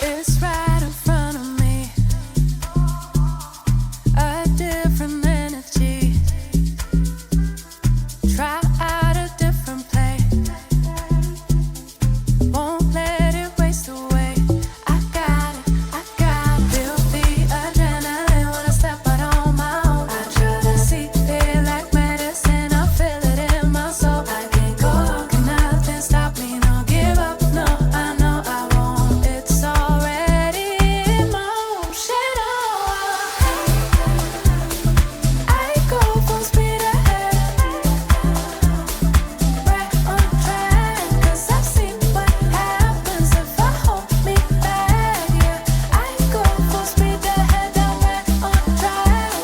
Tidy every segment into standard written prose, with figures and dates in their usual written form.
It's right in front of me. A different energy. Try out a different play. Won't let it waste away. I got it, feel the adrenaline when I step out on my own. I try to see it like medicine, I feel it in my soul. I can't go on, can nothing stop me, no give up, no, I know I won't. It's already in motion, oh. I go full speed ahead, right on track, 'cause I've seen what happens if I hold me back, yeah. I go full speed ahead, I'm right on track.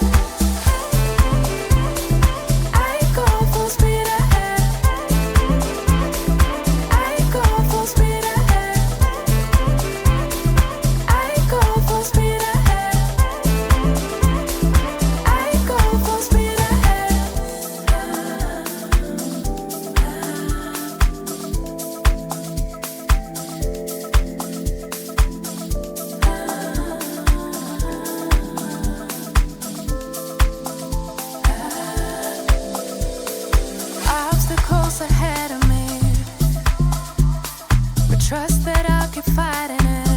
I go full speed ahead. I go full speed ahead. I go full speed ahead. I go full speed ahead. Obstacles ahead of me, but trust that I'll keep fighting it.